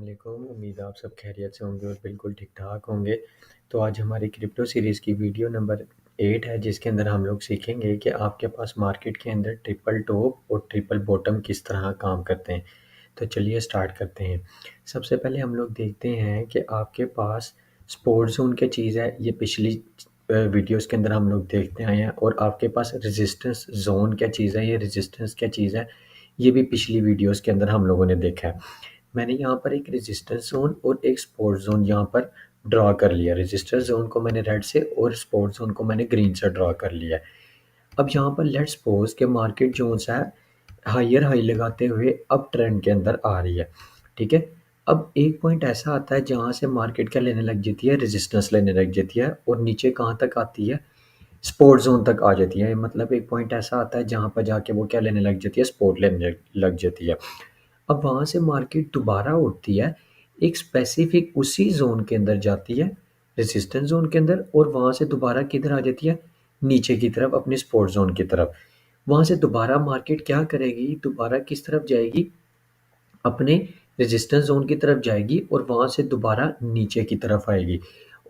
वालेकुम। उम्मीद है आप सब खैरियत से होंगे और बिल्कुल ठीक-ठाक होंगे। तो आज हमारी क्रिप्टो सीरीज़ की वीडियो नंबर 8 है, जिसके अंदर हम लोग सीखेंगे कि आपके पास मार्केट के अंदर ट्रिपल टॉप और ट्रिपल बॉटम किस तरह काम करते हैं। तो चलिए स्टार्ट करते हैं। सबसे पहले हम लोग देखते हैं कि आपके पास स्पॉट ज़ोन क्या चीज़ है, ये पिछली वीडियोज़ के अंदर हम लोग देखते आए हैं। और आपके पास रेजिस्टेंस ज़ोन क्या चीज़ है, ये रेजिस्टेंस क्या चीज़ है, ये भी पिछली वीडियोज़ के अंदर हम लोगों ने देखा है। मैंने यहाँ पर एक रेजिस्टेंस ज़ोन और एक सपोर्ट ज़ोन यहाँ पर ड्रा कर लिया। रेजिस्टेंस ज़ोन को मैंने रेड से और सपोर्ट ज़ोन को मैंने ग्रीन से ड्रा कर लिया है। अब यहाँ पर लेट्स सपोज कि मार्केट जो सा है हायर हाई लगाते हुए अब ट्रेंड के अंदर आ रही है, ठीक है। अब एक पॉइंट ऐसा आता है जहाँ से मार्केट क्या लेने लग जाती है, रेजिस्टेंस लेने लग जाती है और नीचे कहाँ तक आती है, सपोर्ट ज़ोन तक आ जाती है। मतलब एक पॉइंट ऐसा आता है जहाँ पर जाके वो क्या लेने लग जाती है, सपोर्ट लेने लग जाती है। अब वहाँ से मार्केट दोबारा उठती है, एक स्पेसिफिक उसी ज़ोन के अंदर जाती है, रेजिस्टेंस ज़ोन के अंदर, और वहाँ से दोबारा किधर आ जाती है, नीचे की तरफ, अपने सपोर्ट ज़ोन की तरफ। वहाँ से दोबारा मार्केट क्या करेगी, दोबारा किस तरफ जाएगी, अपने रेजिस्टेंस ज़ोन की तरफ जाएगी और वहाँ से दोबारा नीचे की तरफ आएगी।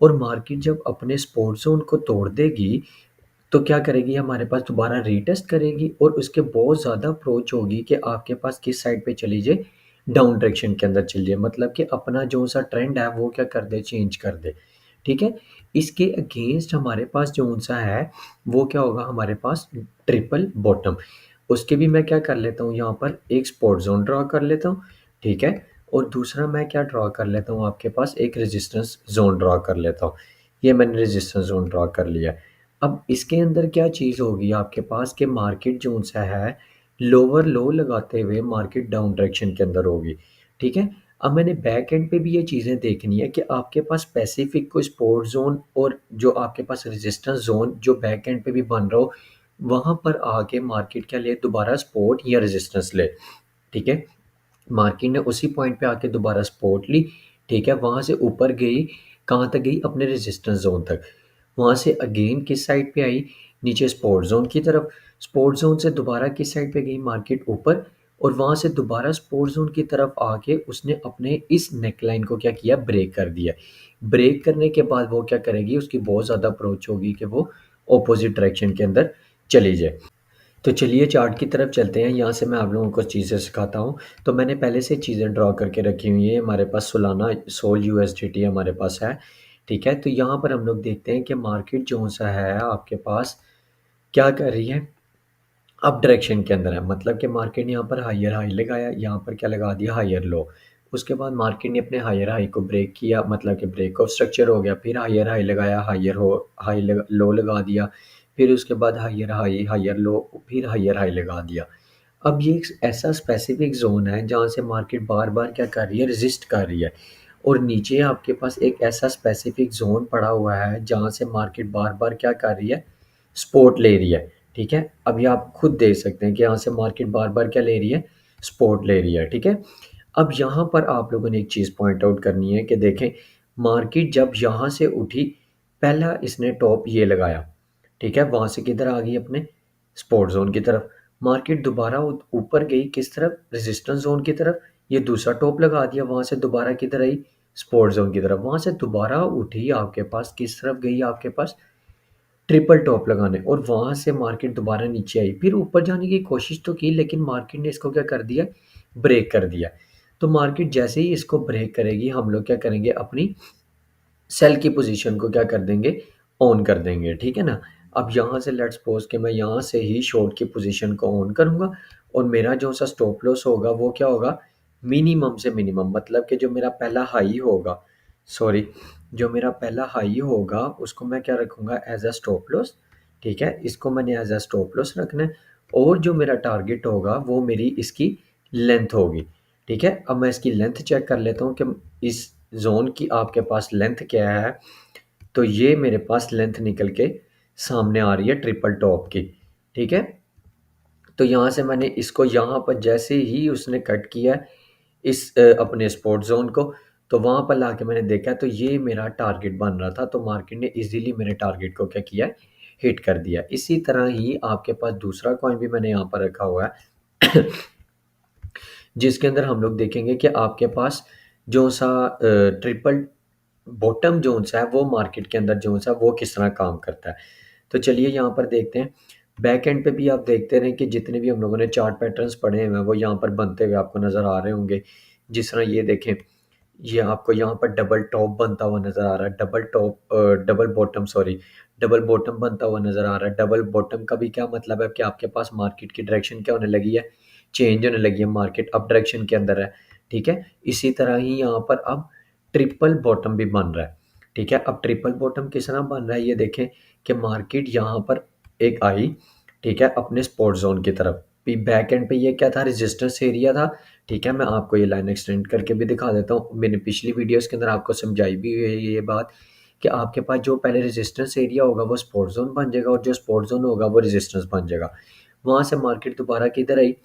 और मार्केट जब अपने सपोर्ट ज़ोन को तोड़ देगी तो क्या करेगी, हमारे पास दोबारा रीटेस्ट करेगी और उसके बहुत ज़्यादा अप्रोच होगी कि आपके पास किस साइड पे चली जाए, डाउन डायरेक्शन के अंदर चली जाए। मतलब कि अपना जो सा ट्रेंड है वो क्या कर दे, चेंज कर दे, ठीक है। इसके अगेंस्ट हमारे पास जो सा है वो क्या होगा, हमारे पास ट्रिपल बॉटम। उसके भी मैं क्या कर लेता हूँ, यहाँ पर एक सपोर्ट जोन ड्रा कर लेता हूँ, ठीक है। और दूसरा मैं क्या ड्रा कर लेता हूँ, आपके पास एक रेजिस्टेंस जोन ड्रा कर लेता हूँ। ये मैंने रेजिस्टेंस जोन ड्रा कर लिया है। अब इसके अंदर क्या चीज़ होगी आपके पास कि मार्केट जो सा है लोअर लो लगाते हुए मार्केट डाउन डायरेक्शन के अंदर होगी, ठीक है। अब मैंने बैक एंड पे भी ये चीज़ें देखनी है कि आपके पास स्पेसिफिक कोई सपोर्ट जोन और जो आपके पास रेजिस्टेंस जोन जो बैक एंड पे भी बन रहा हो, वहाँ पर आके मार्केट क्या ले, दोबारा सपोर्ट या रेजिस्टेंस ले, ठीक है। मार्केट ने उसी पॉइंट पे आके दोबारा सपोर्ट ली, ठीक है। वहाँ से ऊपर गई, कहाँ तक गई, अपने रेजिस्टेंस जोन तक। वहाँ से अगेन किस साइड पे आई, नीचे स्पोर्ट जोन की तरफ। स्पोर्ट जोन से दोबारा किस साइड पे गई, मार्केट ऊपर। और वहाँ से दोबारा स्पोर्ट जोन की तरफ आके उसने अपने इस नेकलाइन को क्या किया, ब्रेक कर दिया। ब्रेक करने के बाद वो क्या करेगी, उसकी बहुत ज़्यादा अप्रोच होगी कि वो ऑपोजिट डायरेक्शन के अंदर चली जाए। तो चलिए चार्ट की तरफ चलते हैं, यहाँ से मैं आप लोगों को चीज़ें सिखाता हूँ। तो मैंने पहले से चीज़ें ड्रॉ करके रखी हुई हैं। हमारे पास सोलाना सोल यूएसडीटी हमारे पास है, ठीक है। तो यहाँ पर हम लोग देखते हैं कि मार्केट जो सा है आपके पास क्या कर रही है, अप डायरेक्शन के अंदर है। मतलब कि मार्केट ने यहाँ पर हायर हाई लगाया, यहाँ पर क्या लगा दिया, हायर लो। उसके बाद मार्केट ने अपने हायर हाई को ब्रेक किया, मतलब कि ब्रेक ऑफ स्ट्रक्चर हो गया। फिर हायर हाई लगाया, लो लगा दिया। फिर उसके बाद हायर हाई, हायर लो, फिर हायर हाई लगा दिया। अब ये एक ऐसा स्पेसिफिक जोन है जहाँ से मार्केट बार बार क्या कर रही है, रेजिस्ट कर रही है। और नीचे आपके पास एक ऐसा स्पेसिफिक जोन पड़ा हुआ है जहाँ से मार्केट बार बार क्या कर रही है, सपोर्ट ले रही है, ठीक है। अभी आप खुद देख सकते हैं कि यहाँ से मार्केट बार बार क्या ले रही है, सपोर्ट ले रही है, ठीक है। अब यहाँ पर आप लोगों ने एक चीज़ पॉइंट आउट करनी है कि देखें, मार्केट जब यहाँ से उठी, पहला इसने टॉप ये लगाया, ठीक है। वहाँ से किधर आ गई, अपने सपोर्ट जोन की तरफ। मार्केट दोबारा ऊपर गई, किस तरफ, रेजिस्टेंस जोन की तरफ। ये दूसरा टॉप लगा दिया, वहाँ से दोबारा किधर आई, सपोर्ट जोन की तरफ। वहाँ से दोबारा उठी, आपके पास किस तरफ गई, आपके पास ट्रिपल टॉप लगाने, और वहाँ से मार्केट दोबारा नीचे आई। फिर ऊपर जाने की कोशिश तो की, लेकिन मार्केट ने इसको क्या कर दिया, ब्रेक कर दिया। तो मार्केट जैसे ही इसको ब्रेक करेगी, हम लोग क्या करेंगे, अपनी सेल की पोजीशन को क्या कर देंगे, ऑन कर देंगे, ठीक है ना। अब यहाँ से लेट्स सपोज कि मैं यहाँ से ही शॉर्ट की पोजीशन को ऑन करूँगा और मेरा जो सा स्टॉप लॉस होगा वो क्या होगा, मिनिमम से मिनिमम। मतलब कि जो मेरा पहला हाई होगा, सॉरी, जो मेरा पहला हाई होगा उसको मैं क्या रखूँगा, एज अ स्टॉप लॉस, ठीक है। इसको मैंने एज अ स्टॉप लॉस रखना है। और जो मेरा टारगेट होगा वो मेरी इसकी लेंथ होगी, ठीक है। अब मैं इसकी लेंथ चेक कर लेता हूँ कि इस जोन की आपके पास लेंथ क्या है। तो ये मेरे पास लेंथ निकल के सामने आ रही है ट्रिपल टॉप की, ठीक है। तो यहाँ से मैंने इसको, यहाँ पर जैसे ही उसने कट किया इस अपने स्पोर्ट जोन को, तो वहाँ पर लाके मैंने देखा तो ये मेरा टारगेट बन रहा था। तो मार्केट ने इजीली मेरे टारगेट को क्या किया, हिट कर दिया। इसी तरह ही आपके पास दूसरा कॉइन भी मैंने यहाँ पर रखा हुआ है जिसके अंदर हम लोग देखेंगे कि आपके पास जो सा ट्रिपल बॉटम जोन सा है वो मार्केट के अंदर जोन सा वो किस तरह काम करता है। तो चलिए यहाँ पर देखते हैं। बैक एंड पे भी आप देखते रहें कि जितने भी हम लोगों ने चार्ट पैटर्न्स पढ़े हुए हैं वो यहाँ पर बनते हुए आपको नज़र आ रहे होंगे। जिस तरह ये देखें, ये आपको यहाँ पर डबल टॉप बनता हुआ नज़र आ रहा है, double top double bottom sorry double bottom बनता हुआ नज़र आ रहा है। डबल बॉटम का भी क्या मतलब है कि आपके पास मार्केट की डायरेक्शन क्या होने लगी है, चेंज होने लगी है, मार्केट अप डायरेक्शन के अंदर है। ठीक है, इसी तरह ही यहाँ पर अब ट्रिपल बॉटम भी बन रहा है। ठीक है, अब ट्रिपल बॉटम किस तरह बन रहा है ये देखें कि मार्केट यहाँ पर एक आई, ठीक है, अपने स्पॉट जोन की तरफ। बैक एंड पे ये क्या था, रेजिस्टेंस एरिया था। ठीक है, मैं आपको ये लाइन एक्सटेंड करके भी दिखा देता हूँ। मैंने पिछली वीडियोस के अंदर आपको समझाई भी हुई है ये बात कि आपके पास जो पहले रेजिस्टेंस एरिया होगा वो स्पॉट जोन बन जाएगा और जो स्पॉट जोन होगा वो रेजिस्टेंस बन जाएगा। वहां से मार्केट दोबारा किधर आई,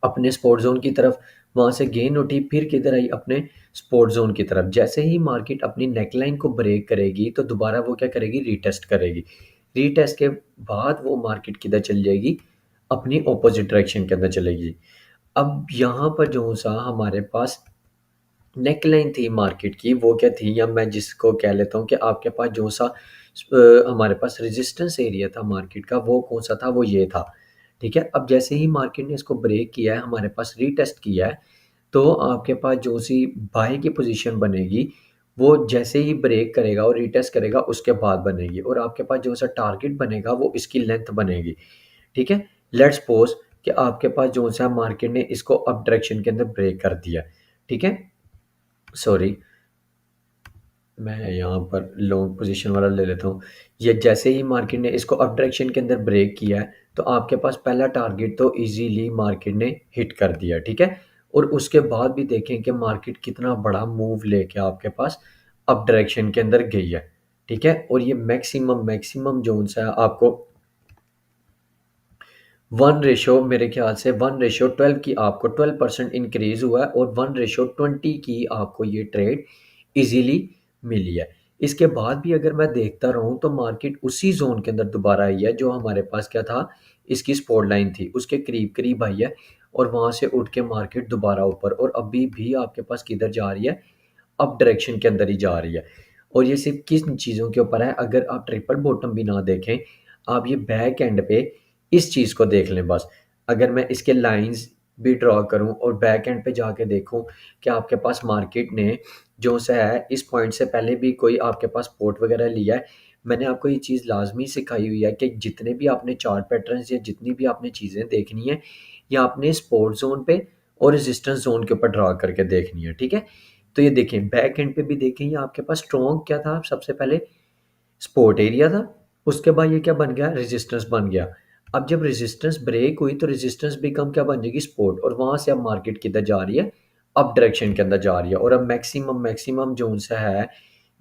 अपने स्पॉट जोन की तरफ। वहां से गेन उठी, फिर किधर आई, अपने स्पॉट जोन की तरफ। जैसे ही मार्केट अपनी नेकलाइन को ब्रेक करेगी तो दोबारा वो क्या करेगी, रीटेस्ट करेगी। रीटेस्ट के बाद वो मार्केट किधर चली जाएगी, अपनी ऑपोजिट डायरेक्शन के अंदर चलेगी। अब यहाँ पर जो सा हमारे पास नेकलाइन थी मार्केट की वो क्या थी, या मैं जिसको कह लेता हूँ कि आपके पास जो सा हमारे पास रेजिस्टेंस एरिया था मार्केट का वो कौन सा था, वो ये था। ठीक है, अब जैसे ही मार्केट ने इसको ब्रेक किया है, हमारे पास रीटेस्ट किया है, तो आपके पास जो सी बाय की पोजीशन बनेगी वो जैसे ही ब्रेक करेगा और रीटेस्ट करेगा उसके बाद बनेगी, और आपके पास जो सा टारगेट बनेगा वो इसकी लेंथ बनेगी। ठीक है, लेट्स सपोज कि आपके पास जो सा मार्केट ने इसको अप डायरेक्शन के अंदर ब्रेक कर दिया। ठीक है, सॉरी, मैं यहाँ पर लॉन्ग पोजीशन वाला ले लेता हूँ। ये जैसे ही मार्केट ने इसको अप डायरेक्शन के अंदर ब्रेक किया है तो आपके पास पहला टारगेट तो इजीली मार्केट ने हिट कर दिया। ठीक है, और उसके बाद भी देखें कि मार्केट कितना बड़ा मूव लेके आपके पास अप डायरेक्शन के अंदर गई है। ठीक है, और ये मैक्सिमम मैक्सिमम जोन सा है आपको 1 रेशो, मेरे ख्याल से 1 रेशो 12 की आपको 12% इंक्रीज हुआ है, और 1 रेशो 20 की आपको ये ट्रेड इजीली मिली है। इसके बाद भी अगर मैं देखता रहूं तो मार्केट उसी जोन के अंदर दोबारा आई है जो हमारे पास क्या था, इसकी स्पॉट लाइन थी, उसके करीब करीब आई है, और वहां से उठ के मार्केट दोबारा ऊपर, और अभी भी आपके पास किधर जा रही है, अप डायरेक्शन के अंदर ही जा रही है। और ये सिर्फ किन चीज़ों के ऊपर है, अगर आप ट्रिपल बॉटम भी ना देखें, आप ये बैक एंड पे इस चीज़ को देख लें बस। अगर मैं इसके लाइंस भी ड्रॉ करूं और बैक एंड पे जाके देखूं कि आपके पास मार्केट ने जो सा है इस पॉइंट से पहले भी कोई आपके पास सपोर्ट वगैरह लिया है। मैंने आपको ये चीज़ लाजमी सिखाई हुई है कि जितने भी आपने चार्ट पैटर्न्स या जितनी भी आपने चीज़ें देखनी है, या आपने सपोर्ट जोन पे और रेजिस्टेंस जोन के ऊपर ड्रॉ करके देखनी है। ठीक है, तो ये देखें बैक एंड पे भी देखें, ये आपके पास स्ट्रॉन्ग क्या था, सबसे पहले सपोर्ट एरिया था, उसके बाद ये क्या बन गया, रेजिस्टेंस बन गया। अब जब रेजिस्टेंस ब्रेक हुई तो रेजिस्टेंस बिकम क्या बन जाएगी, सपोर्ट, और वहां से अब मार्केट किधर जा रही है, अप डायरेक्शन के अंदर जा रही है। और अब मैक्सिमम मैक्सिमम जोन सा है,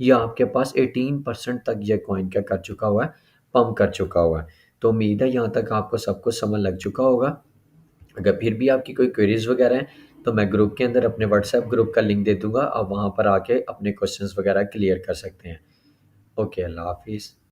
ये आपके पास 18% तक ये कॉइन क्या कर चुका हुआ है, पंप कर चुका हुआ है। तो उम्मीद है यहाँ तक आपको सब कुछ समझ लग चुका होगा। अगर फिर भी आपकी कोई क्वेरीज वगैरह हैं तो मैं ग्रुप के अंदर अपने व्हाट्सएप ग्रुप का लिंक दे दूंगा, आप वहाँ पर आके अपने क्वेश्चंस वगैरह क्लियर कर सकते हैं। ओके, अल्लाह हाफिज़।